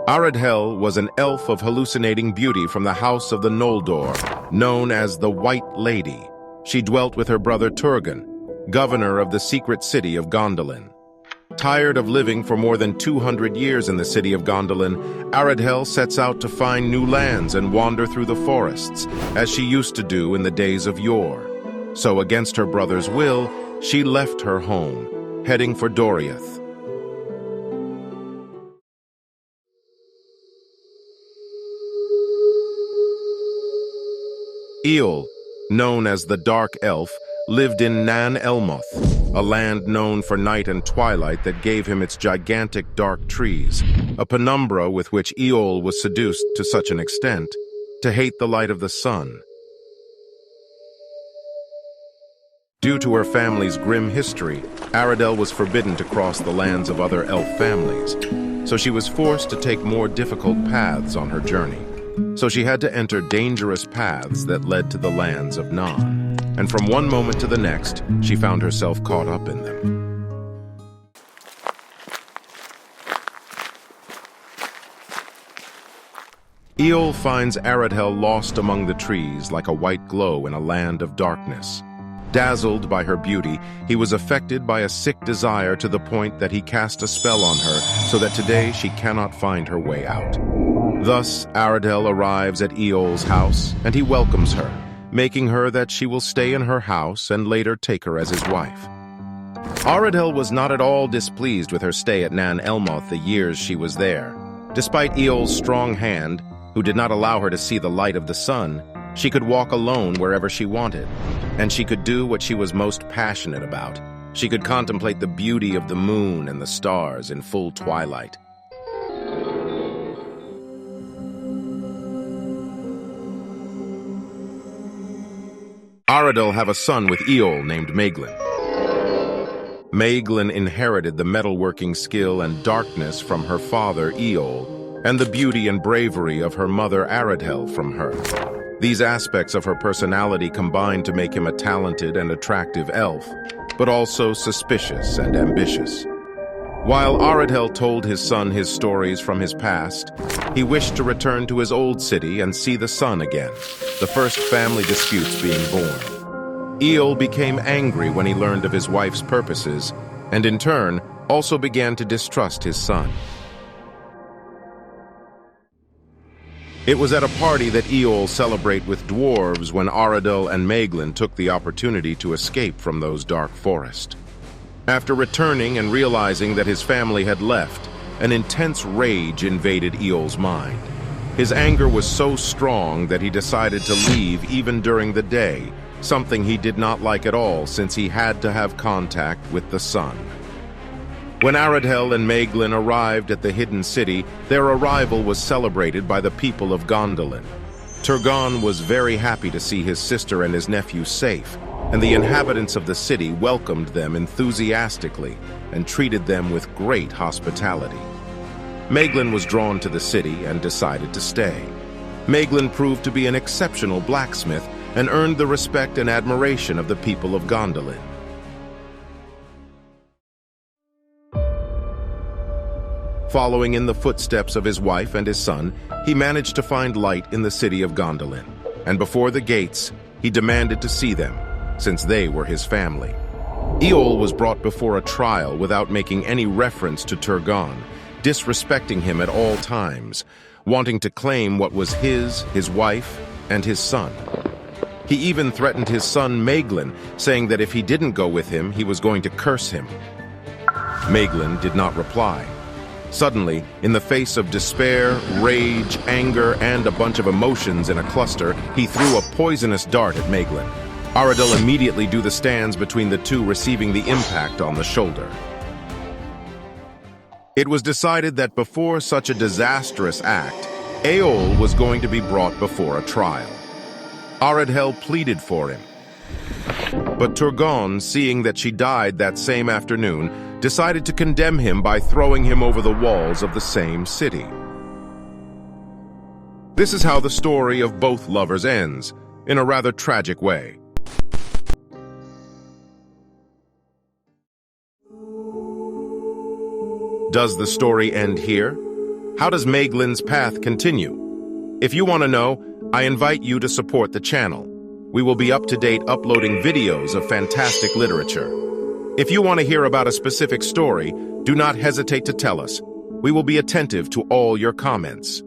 Aredhel was an elf of hallucinating beauty from the house of the Noldor, known as the White Lady. She dwelt with her brother Turgon, governor of the secret city of Gondolin. Tired of living for more than 200 years in the city of Gondolin, Aredhel sets out to find new lands and wander through the forests, as she used to do in the days of yore. So against her brother's will, she left her home, heading for Doriath. Eöl, known as the Dark Elf, lived in Nan Elmoth, a land known for night and twilight that gave him its gigantic dark trees, a penumbra with which Eöl was seduced to such an extent to hate the light of the sun. Due to her family's grim history, Aredhel was forbidden to cross the lands of other elf families, so she was forced to take more difficult paths on her journey. So she had to enter dangerous paths that led to the lands of Nan. And from one moment to the next, she found herself caught up in them. Eöl finds Aredhel lost among the trees like a white glow in a land of darkness. Dazzled by her beauty, he was affected by a sick desire to the point that he cast a spell on her so that today she cannot find her way out. Thus, Aredhel arrives at Eöl's house, and he welcomes her, making her that she will stay in her house and later take her as his wife. Aredhel was not at all displeased with her stay at Nan Elmoth the years she was there. Despite Eöl's strong hand, who did not allow her to see the light of the sun, she could walk alone wherever she wanted, and she could do what she was most passionate about. She could contemplate the beauty of the moon and the stars in full twilight. Aredhel have a son with Eöl named Maeglin. Maeglin inherited the metalworking skill and darkness from her father Eöl, and the beauty and bravery of her mother Aredhel from her. These aspects of her personality combined to make him a talented and attractive elf, but also suspicious and ambitious. While Aredhel told his son his stories from his past, he wished to return to his old city and see the sun again, the first family disputes being born. Eöl became angry when he learned of his wife's purposes, and in turn also began to distrust his son. It was at a party that Eöl celebrated with dwarves when Aredhel and Maeglin took the opportunity to escape from those dark forests. After returning and realizing that his family had left, an intense rage invaded Eöl's mind. His anger was so strong that he decided to leave even during the day, something he did not like at all since he had to have contact with the sun. When Aredhel and Maeglin arrived at the hidden city, their arrival was celebrated by the people of Gondolin. Turgon was very happy to see his sister and his nephew safe, and the inhabitants of the city welcomed them enthusiastically and treated them with great hospitality. Maeglin was drawn to the city and decided to stay. Maeglin proved to be an exceptional blacksmith and earned the respect and admiration of the people of Gondolin. Following in the footsteps of his wife and his son, he managed to find light in the city of Gondolin, and before the gates, he demanded to see them, since they were his family. Eöl was brought before a trial without making any reference to Turgon, disrespecting him at all times, wanting to claim what was his wife, and his son. He even threatened his son Maeglin, saying that if he didn't go with him, he was going to curse him. Maeglin did not reply. Suddenly, in the face of despair, rage, anger, and a bunch of emotions in a cluster, he threw a poisonous dart at Maeglin. Aredhel immediately drew the stands between the two, receiving the impact on the shoulder. It was decided that before such a disastrous act, Eöl was going to be brought before a trial. Aredhel pleaded for him. But Turgon, seeing that she died that same afternoon, decided to condemn him by throwing him over the walls of the same city. This is how the story of both lovers ends, in a rather tragic way. Does the story end here? How does Maeglin's path continue? If you want to know, I invite you to support the channel. We will be up to date uploading videos of fantastic literature. If you want to hear about a specific story, do not hesitate to tell us. We will be attentive to all your comments.